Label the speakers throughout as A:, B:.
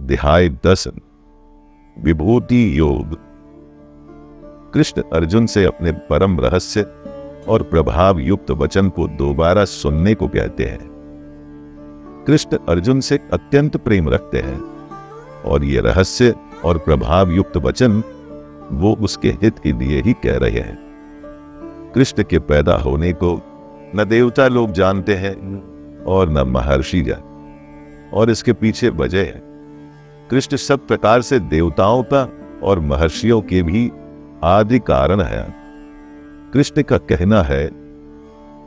A: अध्याय 10 विभूति योग। कृष्ण अर्जुन से अपने परम रहस्य और प्रभाव युक्त वचन को दोबारा सुनने को कहते हैं। कृष्ण अर्जुन से अत्यंत प्रेम रखते हैं और ये रहस्य और प्रभाव युक्त वचन वो उसके हित के लिए ही कह रहे हैं। कृष्ण के पैदा होने को न देवता लोग जानते हैं और न महर्षि जन, और इसके पीछे वजह है कृष्ण सब प्रकार से देवताओं का और महर्षियों के भी आदि कारण है। कृष्ण का कहना है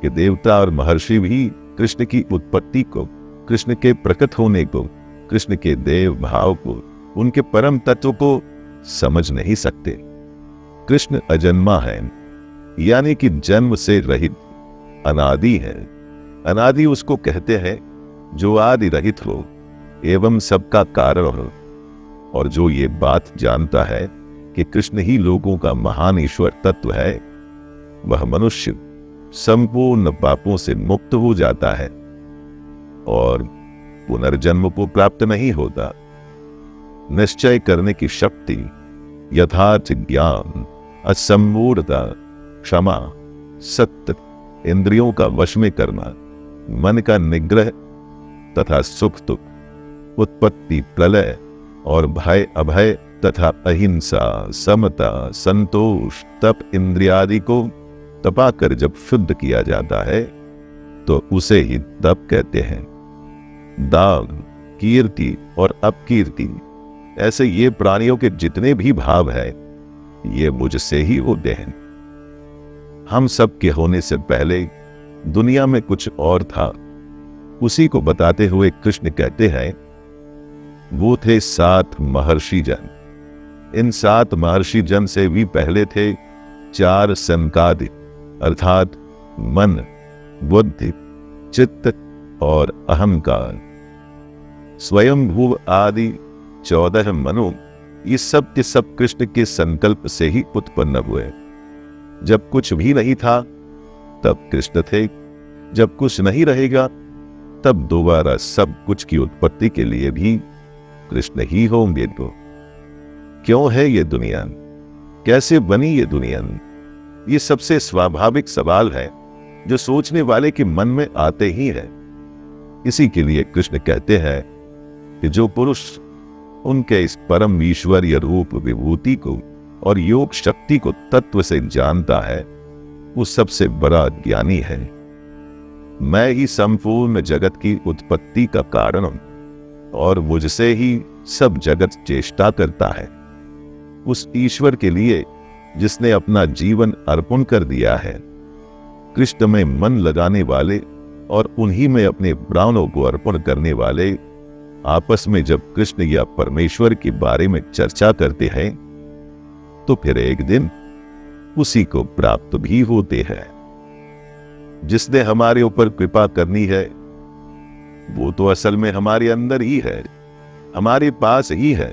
A: कि देवता और महर्षि भी कृष्ण की उत्पत्ति को, कृष्ण के प्रकट होने को, कृष्ण के देव भाव को, उनके परम तत्व को समझ नहीं सकते। कृष्ण अजन्मा है, यानी कि जन्म से रहित, अनादि है। अनादि उसको कहते हैं जो आदि रहित हो एवं सबका कारण हो, और जो ये बात जानता है कि कृष्ण ही लोगों का महान ईश्वर तत्व है, वह मनुष्य संपूर्ण पापों से मुक्त हो जाता है और पुनर्जन्म को प्राप्त नहीं होता। निश्चय करने की शक्ति, यथार्थ ज्ञान, असंमूढ़ता, क्षमा, सत्य, इंद्रियों का वश में करना, मन का निग्रह तथा सुख दुख, उत्पत्ति प्रलय और भय अभय तथा अहिंसा, समता, संतोष, तप इंद्रियादि को तपाकर जब शुद्ध किया जाता है तो उसे ही तप कहते हैं। दान, कीर्ति और अपकीर्ति, ऐसे ये प्राणियों के जितने भी भाव है ये मुझसे ही होते हैं। हम सब के होने से पहले दुनिया में कुछ और था, उसी को बताते हुए कृष्ण कहते हैं वो थे 7 महर्षि जन। इन 7 महर्षि जन से भी पहले थे 4 सनकादि, अर्थात मन, बुद्धि, चित्त और अहंकार। स्वयंभू आदि 14 मनु, ये सब के सब कृष्ण के संकल्प से ही उत्पन्न हुए। जब कुछ भी नहीं था तब कृष्ण थे, जब कुछ नहीं रहेगा तब दोबारा सब कुछ की उत्पत्ति के लिए भी कृष्ण ही होंगे। तो क्यों है ये दुनिया, कैसे बनी ये दुनिया, ये सबसे स्वाभाविक सवाल है जो सोचने वाले के मन में आते ही है। इसी के लिए कृष्ण कहते हैं कि जो पुरुष उनके इस परम ईश्वरीय रूप विभूति को और योग शक्ति को तत्व से जानता है वो सबसे बड़ा ज्ञानी है। मैं ही संपूर्ण जगत की उत्पत्ति का कारण हूं और मुझसे ही सब जगत चेष्टा करता है। उस ईश्वर के लिए जिसने अपना जीवन अर्पण कर दिया है, कृष्ण में मन लगाने वाले और उन्हीं में अपने प्राणों को अर्पण करने वाले आपस में जब कृष्ण या परमेश्वर के बारे में चर्चा करते हैं तो फिर एक दिन उसी को प्राप्त भी होते हैं। जिसने हमारे ऊपर कृपा करनी है वो तो असल में हमारे अंदर ही है, हमारे पास ही है,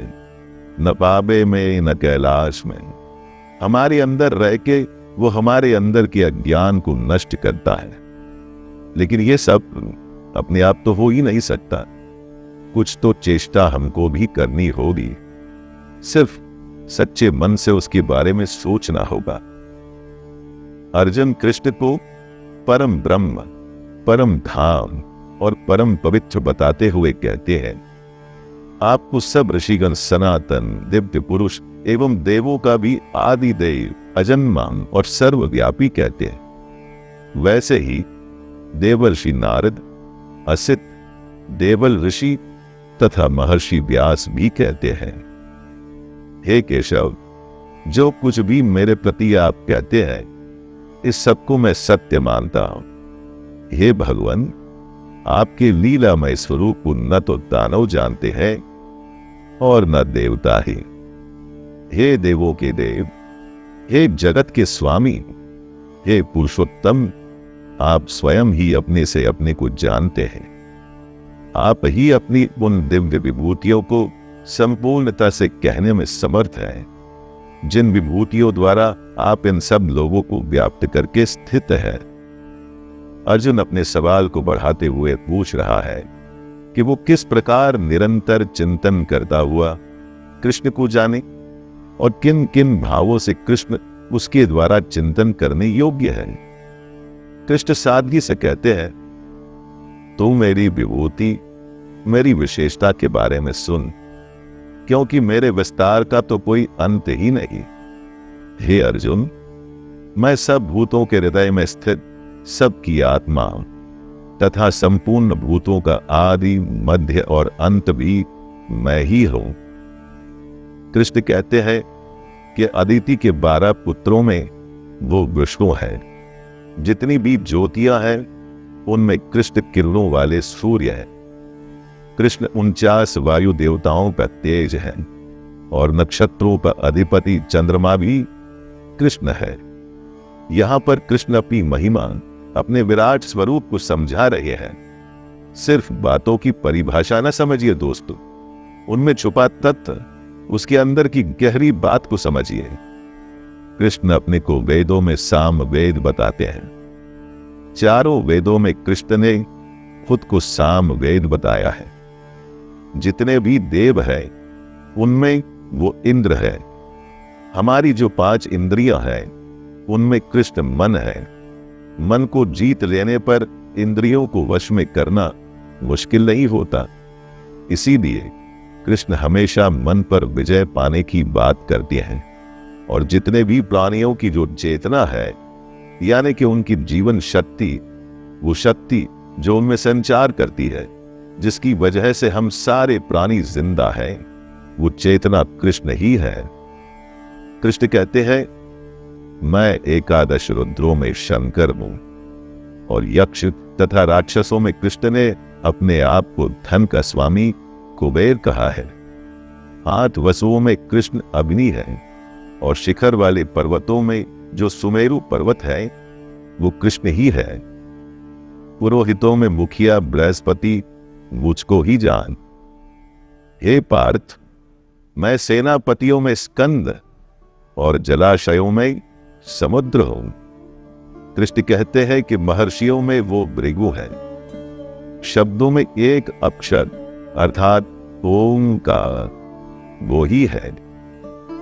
A: न पाबे में न कैलाश में। हमारे अंदर रह के वो हमारे अंदर के अज्ञान को नष्ट करता है। लेकिन ये सब अपने आप तो हो ही नहीं सकता, कुछ तो चेष्टा हमको भी करनी होगी। सिर्फ सच्चे मन से उसके बारे में सोचना होगा। अर्जुन कृष्ण को परम ब्रह्म, परम धाम और परम पवित्र बताते हुए कहते हैं आपको सब ऋषिगण सनातन, दिव्य पुरुष एवं देवों का भी आदि देव, अजन्मा और सर्वव्यापी कहते हैं। वैसे ही देवर्षि नारद, असित, देवल ऋषि तथा महर्षि व्यास भी कहते हैं। हे केशव, जो कुछ भी मेरे प्रति आप कहते हैं इस सबको मैं सत्य मानता हूं। हे भगवान, आपके लीलामय स्वरूप को न तो दानव जानते हैं और न देवता ही। हे देवों के देव, हे जगत के स्वामी, हे पुरुषोत्तम, आप स्वयं ही अपने से अपने को जानते हैं। आप ही अपनी उन दिव्य विभूतियों को संपूर्णता से कहने में समर्थ हैं जिन विभूतियों द्वारा आप इन सब लोगों को व्याप्त करके स्थित है। अर्जुन अपने सवाल को बढ़ाते हुए पूछ रहा है कि वो किस प्रकार निरंतर चिंतन करता हुआ कृष्ण को जाने और किन किन भावों से कृष्ण उसके द्वारा चिंतन करने योग्य है। कृष्ण सादगी से कहते हैं, तू मेरी विभूति, मेरी विशेषता के बारे में सुन, क्योंकि मेरे विस्तार का तो कोई अंत ही नहीं। हे अर्जुन, मैं सब भूतों के हृदय में स्थित सबकी आत्मा तथा संपूर्ण भूतों का आदि मध्य और अंत भी मैं ही हूं। कृष्ण कहते हैं कि अदिति के 12 पुत्रों में वो विष्णु है। जितनी भी ज्योतियां हैं उनमें कृष्ण किरणों वाले सूर्य है। कृष्ण 49 वायु देवताओं का तेज है और नक्षत्रों का अधिपति चंद्रमा भी कृष्ण है। यहां पर कृष्ण अपनी महिमा, अपने विराट स्वरूप को समझा रहे हैं। सिर्फ बातों की परिभाषा न समझिए दोस्तों, उनमें छुपा तत्व, उसके अंदर की गहरी बात को समझिए। कृष्ण अपने को वेदों में साम वेद बताते हैं। चारों वेदों में कृष्ण ने खुद को साम वेद बताया है। जितने भी देव हैं उनमें वो इंद्र है। हमारी जो 5 इंद्रियां हैं उनमें कृष्ण मन है। मन को जीत लेने पर इंद्रियों को वश में करना मुश्किल नहीं होता। इसीलिए कृष्ण हमेशा मन पर विजय पाने की बात करते हैं। और जितने भी प्राणियों की जो चेतना है, यानी कि उनकी जीवन शक्ति, वो शक्ति जो उनमें संचार करती है, जिसकी वजह से हम सारे प्राणी जिंदा हैं, वो चेतना कृष्ण ही है। कृष्ण कहते हैं, मैं 11 रुद्रों में शंकर हूं और यक्ष तथा राक्षसों में कृष्ण ने अपने आप को धन का स्वामी कुबेर कहा है। 8 वसुओं में कृष्ण अग्नि है और शिखर वाले पर्वतों में जो सुमेरु पर्वत है वो कृष्ण ही है। पुरोहितों में मुखिया बृहस्पति मुझको ही जान। हे पार्थ, मैं सेनापतियों में स्कंद और जलाशयों में समुद्र हूं। कृष्ण कहते हैं कि महर्षियों में वो भृगु है। शब्दों में एक अक्षर अर्थात ओंकार वो ही है।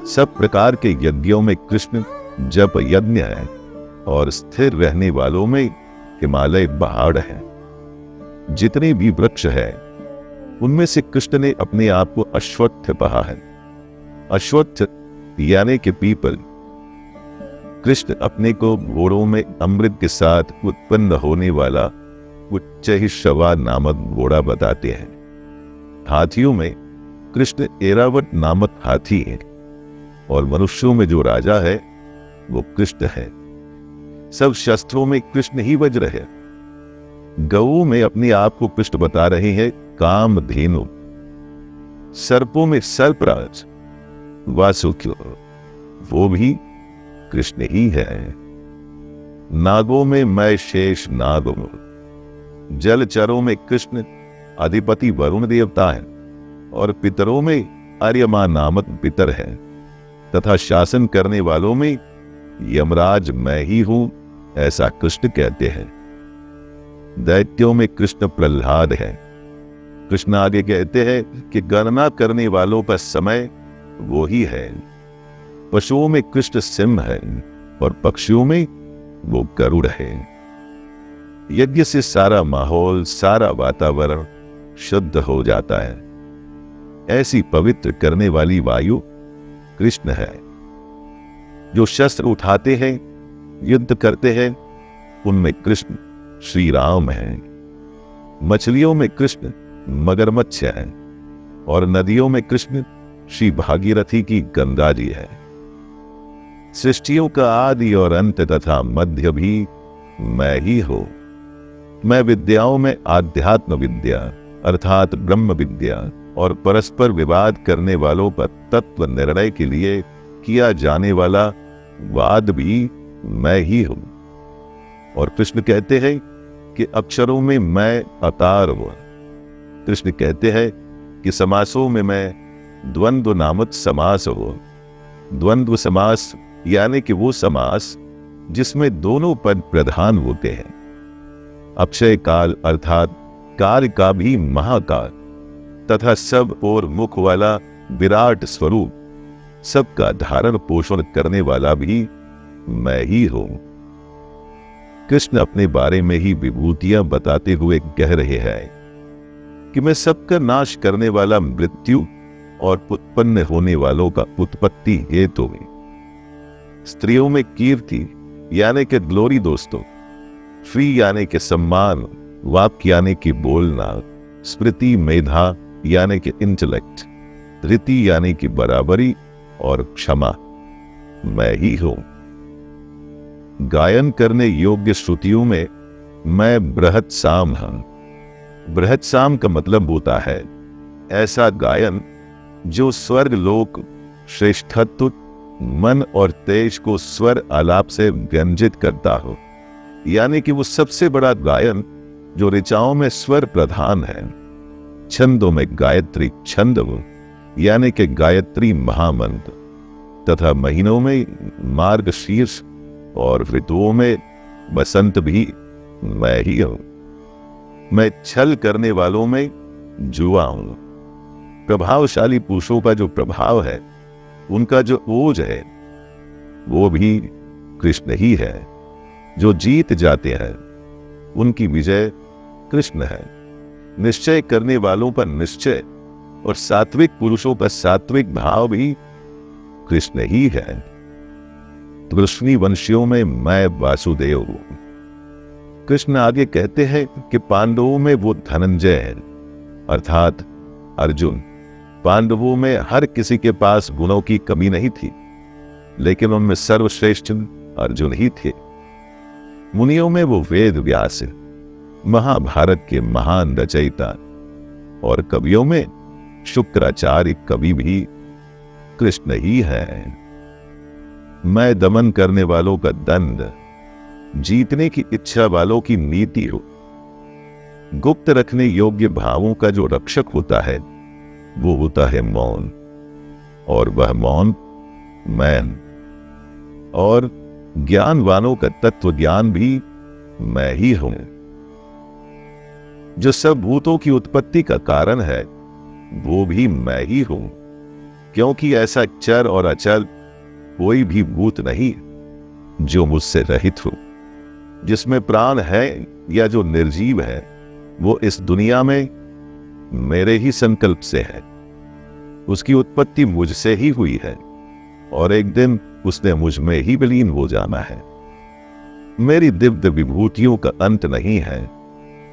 A: सब प्रकार के यज्ञों में कृष्ण जप यज्ञ है और स्थिर रहने वालों में हिमालय पहाड़ है। जितने भी वृक्ष है उनमें से कृष्ण ने अपने आप को अश्वत्थ कहा है। अश्वत्थ यानी कि पीपल। कृष्ण अपने को घोड़ों में अमृत के साथ उत्पन्न होने वाला उच्चैःश्रवा नामक घोड़ा बताते हैं। हाथियों में कृष्ण ऐरावत नामक हाथी है और मनुष्यों में जो राजा है वो कृष्ण है। सब शस्त्रों में कृष्ण ही वज्र है। गऊ में अपने आप को कृष्ण बता रहे हैं कामधेनु। सर्पों में सर्पराज वासुकी वो भी कृष्ण ही है। नागों में मैं शेष नाग हूं। जलचरों में कृष्ण अधिपति वरुण देवता है और पितरों में अर्यमा नामक पितर है तथा शासन करने वालों में यमराज मैं ही हूं, ऐसा कृष्ण कहते हैं। दैत्यों में कृष्ण प्रहलाद है। कृष्ण आगे कहते हैं कि गणना करने वालों का समय वो ही है। पशुओं में कृष्ण सिंह है और पक्षियों में वो गरुड़ है। यज्ञ से सारा माहौल, सारा वातावरण शुद्ध हो जाता है। ऐसी पवित्र करने वाली वायु कृष्ण है। जो शस्त्र उठाते हैं, युद्ध करते हैं, उनमें कृष्ण श्री राम है। मछलियों में कृष्ण मगरमच्छ है और नदियों में कृष्ण श्री भागीरथी की गंगा जी है। सृष्टियों का आदि और अंत तथा मध्य भी मैं ही हूं। मैं विद्याओं में आध्यात्म विद्या अर्थात ब्रह्म विद्या और परस्पर विवाद करने वालों पर तत्व निर्णय के लिए किया जाने वाला वाद भी मैं ही हूं। और कृष्ण कहते हैं कि अक्षरों में मैं अतार हूं। कृष्ण कहते हैं कि समासों में मैं द्वंद्व नामक समास हूं। द्वंद्व समास यानी कि वो समास जिसमें दोनों पद प्रधान होते हैं। अक्षय काल अर्थात काल का भी महाकाल तथा सब और मुख वाला विराट स्वरूप, सबका धारण पोषण करने वाला भी मैं ही हूं। कृष्ण अपने बारे में ही विभूतियां बताते हुए कह रहे हैं कि मैं सबका नाश करने वाला मृत्यु और उत्पन्न होने वालों का उत्पत्ति हेतु हूं। स्त्रियों में कीर्ति यानी कि ग्लोरी दोस्तों, श्री यानी कि सम्मान, वाक्य यानी कि बोलना, स्मृति मेधा यानी कि इंटेलेक्ट, धृति यानी कि बराबरी और क्षमा मैं ही हूं। गायन करने योग्य श्रुतियों में मैं बृहत साम हूं। बृहत साम का मतलब होता है ऐसा गायन जो स्वर्ग लोक श्रेष्ठत्व, मन और तेज को स्वर आलाप से व्यंजित करता हो, यानी कि वो सबसे बड़ा गायन जो ऋचाओं में स्वर प्रधान है। छंदों में गायत्री छंद यानी कि गायत्री महामंत्र, तथा महीनों में मार्गशीर्ष और ऋतुओं में बसंत भी मैं ही हूं। मैं छल करने वालों में जुआ हूं। प्रभावशाली पुरुषों का जो प्रभाव है, उनका जो ओज है, वो भी कृष्ण ही है। जो जीत जाते हैं उनकी विजय कृष्ण है। निश्चय करने वालों पर निश्चय और सात्विक पुरुषों पर सात्विक भाव भी कृष्ण ही है। कृष्णी वंशियों में मैं वासुदेव हूं। कृष्ण आगे कहते हैं कि पांडवों में वो धनंजय है, अर्थात अर्जुन। पांडवों में हर किसी के पास गुणों की कमी नहीं थी, लेकिन उनमें सर्वश्रेष्ठ अर्जुन ही थे। मुनियों में वो वेद व्यास, महाभारत के महान रचयिता, और कवियों में शुक्राचार्य कवि भी कृष्ण ही है। मैं दमन करने वालों का दंड, जीतने की इच्छा वालों की नीति हो। गुप्त रखने योग्य भावों का जो रक्षक होता है वो होता है मौन, और वह मौन मैं। और ज्ञानवानों का तत्व ज्ञान भी मैं ही हूं। जो सब भूतों की उत्पत्ति का कारण है वो भी मैं ही हूं, क्योंकि ऐसा चर और अचल कोई भी भूत नहीं जो मुझसे रहित हो। जिसमें प्राण है या जो निर्जीव है, वो इस दुनिया में मेरे ही संकल्प से है। उसकी उत्पत्ति मुझसे ही हुई है और एक दिन उसने मुझ में ही विलीन हो जाना है। मेरी दिव्य विभूतियों का अंत नहीं है।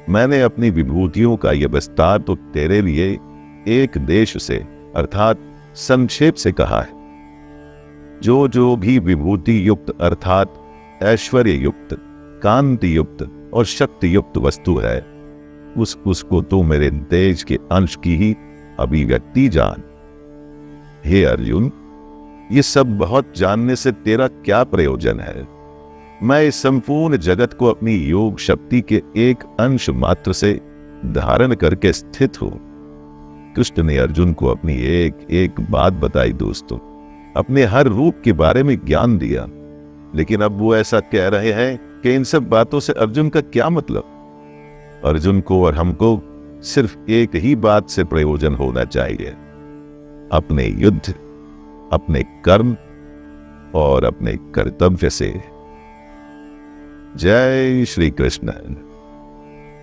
A: मैंने अपनी विभूतियों का यह विस्तार तो तेरे लिए एक देश से अर्थात संक्षेप से कहा है। जो जो भी विभूति युक्त अर्थात ऐश्वर्य युक्त, कांति युक्त और शक्ति युक्त वस्तु है, उसको तो मेरे तेज के अंश की ही अभिव्यक्ति जान। हे अर्जुन, ये सब बहुत जानने से तेरा क्या प्रयोजन है? मैं इस संपूर्ण जगत को अपनी योग शक्ति के एक अंश मात्र से धारण करके स्थित हूं। कृष्ण ने अर्जुन को अपनी एक एक बात बताई दोस्तों, अपने हर रूप के बारे में ज्ञान दिया। लेकिन अब वो ऐसा कह रहे हैं कि इन सब बातों से अर्जुन का क्या मतलब? अर्जुन को और हमको सिर्फ एक ही बात से प्रयोजन होना चाहिए, अपने युद्ध, अपने कर्म और अपने कर्तव्य से। जय श्री कृष्ण।